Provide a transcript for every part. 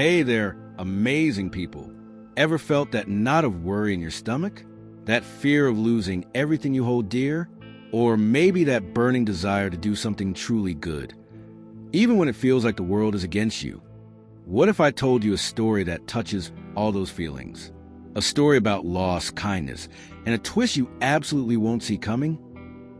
Hey there, amazing people. Ever felt that knot of worry in your stomach? That fear of losing everything you hold dear? Or maybe that burning desire to do something truly good, even when it feels like the world is against you? What if I told you a story that touches all those feelings? A story about loss, kindness, and a twist you absolutely won't see coming?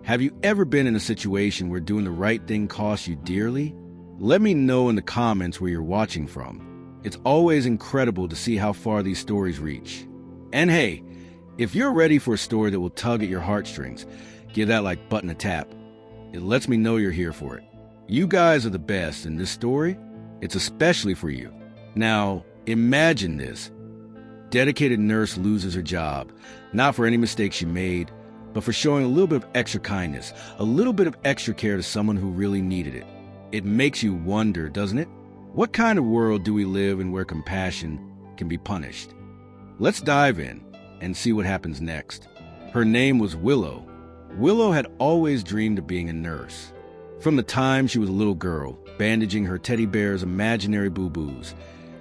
Have you ever been in a situation where doing the right thing costs you dearly? Let me know in the comments where you're watching from. It's always incredible to see how far these stories reach. And hey, if you're ready for a story that will tug at your heartstrings, give that like button a tap. It lets me know you're here for it. You guys are the best, and this story, it's especially for you. Now, imagine this. Dedicated nurse loses her job, not for any mistake she made, but for showing a little bit of extra kindness, a little bit of extra care to someone who really needed it. It makes you wonder, doesn't it? What kind of world do we live in where compassion can be punished? Let's dive in and see what happens next. Her name was Willow. Willow had always dreamed of being a nurse. From the time she was a little girl, bandaging her teddy bear's imaginary boo-boos,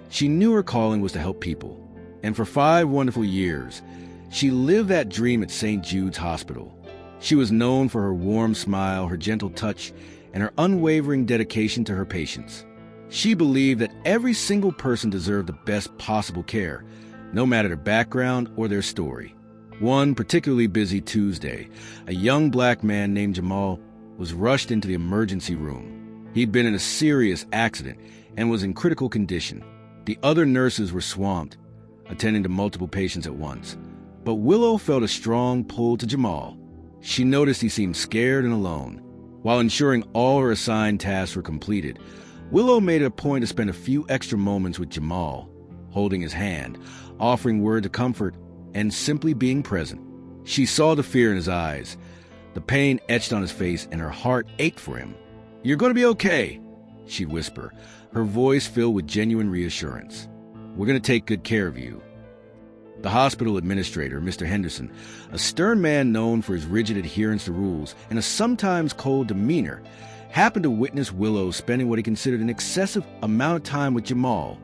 she knew her calling was to help people. And for 5 wonderful years, she lived that dream at St. Jude's Hospital. She was known for her warm smile, her gentle touch, and her unwavering dedication to her patients. She believed that every single person deserved the best possible care, no matter their background or their story. One particularly busy Tuesday, a young black man named Jamal was rushed into the emergency room. He'd been in a serious accident and was in critical condition. The other nurses were swamped, attending to multiple patients at once. But Willow felt a strong pull to Jamal. She noticed he seemed scared and alone. While ensuring all her assigned tasks were completed, Willow made it a point to spend a few extra moments with Jamal, holding his hand, offering words of comfort, and simply being present. She saw the fear in his eyes, the pain etched on his face, and her heart ached for him. "You're going to be okay," she'd whisper, her voice filled with genuine reassurance. "We're going to take good care of you." The hospital administrator, Mr. Henderson, a stern man known for his rigid adherence to rules and a sometimes cold demeanor, happened to witness Willow spending what he considered an excessive amount of time with Jamal.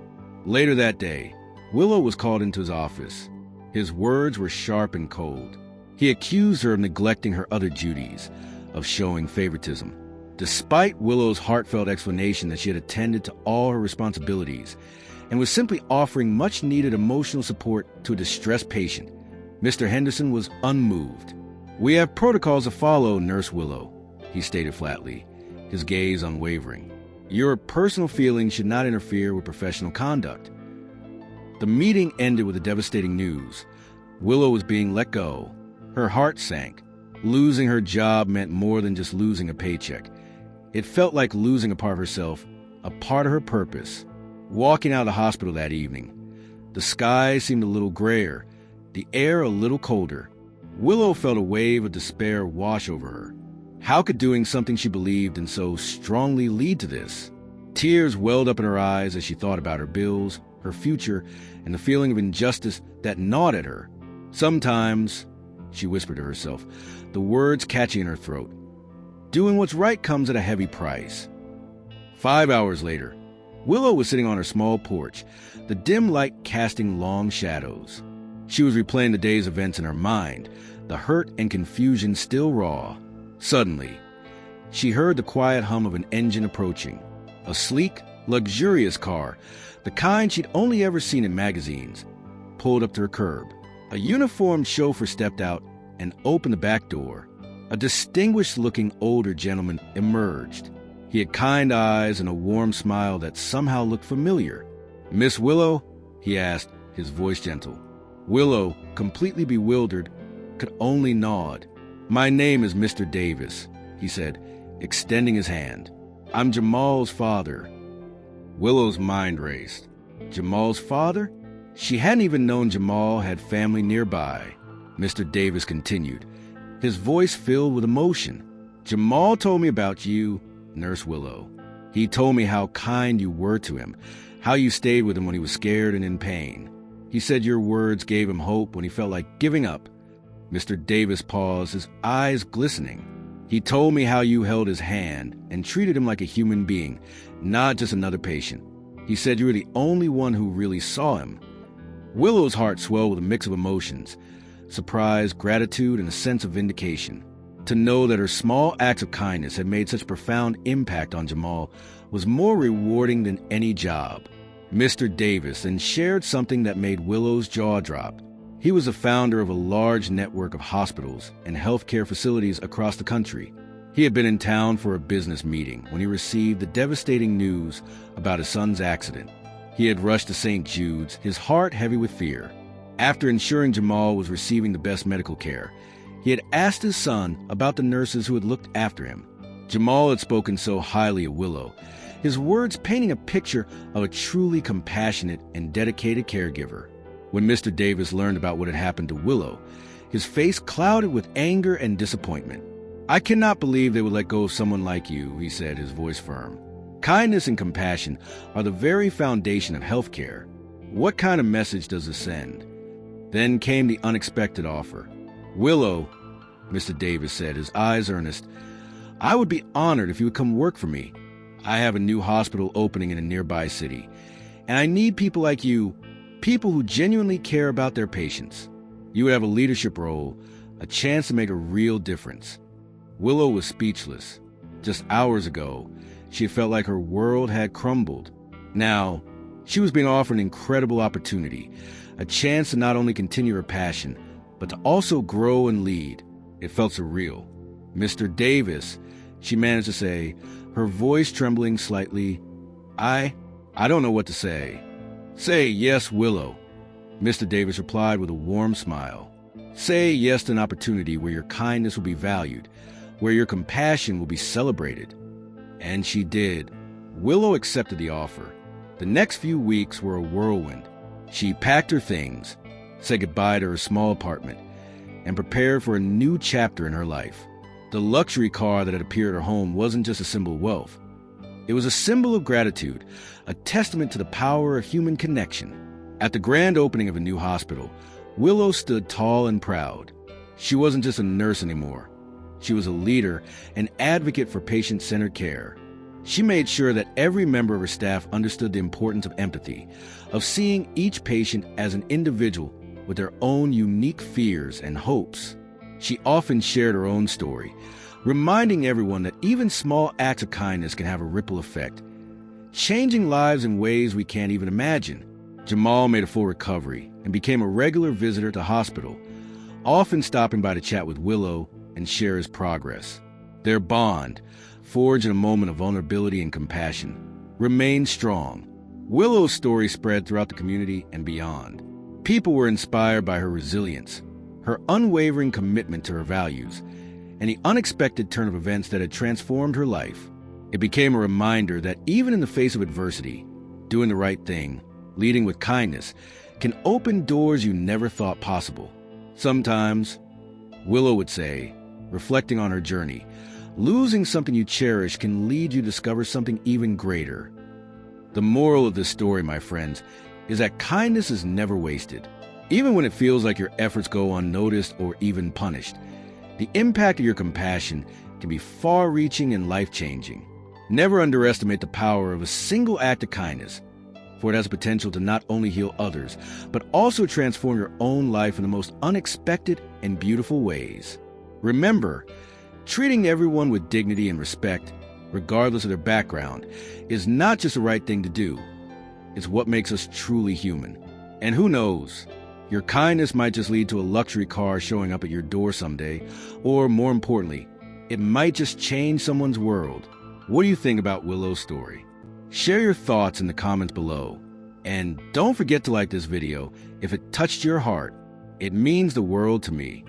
Later that day, Willow was called into his office. His words were sharp and cold. He accused her of neglecting her other duties, of showing favoritism. Despite Willow's heartfelt explanation that she had attended to all her responsibilities and was simply offering much-needed emotional support to a distressed patient, Mr. Henderson was unmoved. "We have protocols to follow, Nurse Willow," he stated flatly, his gaze unwavering. "Your personal feelings should not interfere with professional conduct." The meeting ended with the devastating news. Willow was being let go. Her heart sank. Losing her job meant more than just losing a paycheck. It felt like losing a part of herself, a part of her purpose. Walking out of the hospital that evening, the sky seemed a little grayer, the air a little colder. Willow felt a wave of despair wash over her. How could doing something she believed in so strongly lead to this? Tears welled up in her eyes as she thought about her bills, her future, and the feeling of injustice that gnawed at her. "Sometimes," she whispered to herself, the words catching in her throat, "doing what's right comes at a heavy price." 5 hours later, Willow was sitting on her small porch, the dim light casting long shadows. She was replaying the day's events in her mind, the hurt and confusion still raw. Suddenly, she heard the quiet hum of an engine approaching. A sleek, luxurious car, the kind she'd only ever seen in magazines, pulled up to her curb. A uniformed chauffeur stepped out and opened the back door. A distinguished-looking older gentleman emerged. He had kind eyes and a warm smile that somehow looked familiar. "Miss Willow?" he asked, his voice gentle. Willow, completely bewildered, could only nod. "My name is Mr. Davis," he said, extending his hand. "I'm Jamal's father." Willow's mind raced. Jamal's father? She hadn't even known Jamal had family nearby. Mr. Davis continued, his voice filled with emotion. "Jamal told me about you, Nurse Willow. He told me how kind you were to him, how you stayed with him when he was scared and in pain. He said your words gave him hope when he felt like giving up." Mr. Davis paused, his eyes glistening. "He told me how you held his hand and treated him like a human being, not just another patient. He said you were the only one who really saw him. Willow's heart swelled with a mix of emotions: surprise, gratitude, and a sense of vindication. To know that her small acts of kindness had made such a profound impact on Jamal was more rewarding than any job. Mr. Davis then shared something that made Willow's jaw drop. He was the founder of a large network of hospitals and healthcare facilities across the country. He had been in town for a business meeting when he received the devastating news about his son's accident. He had rushed to St. Jude's, his heart heavy with fear. After ensuring Jamal was receiving the best medical care, he had asked his son about the nurses who had looked after him. Jamal had spoken so highly of Willow, his words painting a picture of a truly compassionate and dedicated caregiver. When Mr. Davis learned about what had happened to Willow, his face clouded with anger and disappointment. "I cannot believe they would let go of someone like you," he said, his voice firm. "Kindness and compassion are the very foundation of healthcare. What kind of message does this send?" Then came the unexpected offer. "Willow," Mr. Davis said, his eyes earnest, "I would be honored if you would come work for me. I have a new hospital opening in a nearby city, and I need people like you, people who genuinely care about their patients. You would have a leadership role, a chance to make a real difference." Willow was speechless. Just hours ago, she had felt like her world had crumbled. Now, she was being offered an incredible opportunity, a chance to not only continue her passion, but to also grow and lead. It felt surreal. "Mr. Davis," she managed to say, her voice trembling slightly, I don't know what to say." "Say yes, Willow," Mr. Davis replied with a warm smile. "Say yes to an opportunity where your kindness will be valued, where your compassion will be celebrated." And she did. Willow accepted the offer. The next few weeks were a whirlwind. She packed her things, said goodbye to her small apartment, and prepared for a new chapter in her life. The luxury car that had appeared at her home wasn't just a symbol of wealth. It was a symbol of gratitude, a testament to the power of human connection. At the grand opening of a new hospital, Willow stood tall and proud. She wasn't just a nurse anymore. She was a leader, an advocate for patient-centered care. She made sure that every member of her staff understood the importance of empathy, of seeing each patient as an individual with their own unique fears and hopes. She often shared her own story, reminding everyone that even small acts of kindness can have a ripple effect, changing lives in ways we can't even imagine. Jamal made a full recovery and became a regular visitor to the hospital, often stopping by to chat with Willow and share his progress. Their bond, forged in a moment of vulnerability and compassion, remained strong. Willow's story spread throughout the community and beyond. People were inspired by her resilience, her unwavering commitment to her values, and the unexpected turn of events that had transformed her life. It became a reminder that even in the face of adversity, doing the right thing, leading with kindness, can open doors you never thought possible. Sometimes, Willow would say, reflecting on her journey, losing something you cherish can lead you to discover something even greater. The moral of this story, my friends, is that kindness is never wasted. Even when it feels like your efforts go unnoticed or even punished, the impact of your compassion can be far-reaching and life-changing. Never underestimate the power of a single act of kindness, for it has the potential to not only heal others, but also transform your own life in the most unexpected and beautiful ways. Remember, treating everyone with dignity and respect, regardless of their background, is not just the right thing to do. It's what makes us truly human. And who knows, your kindness might just lead to a luxury car showing up at your door someday, or more importantly, it might just change someone's world. What do you think about Willow's story? Share your thoughts in the comments below. And don't forget to like this video if it touched your heart. It means the world to me.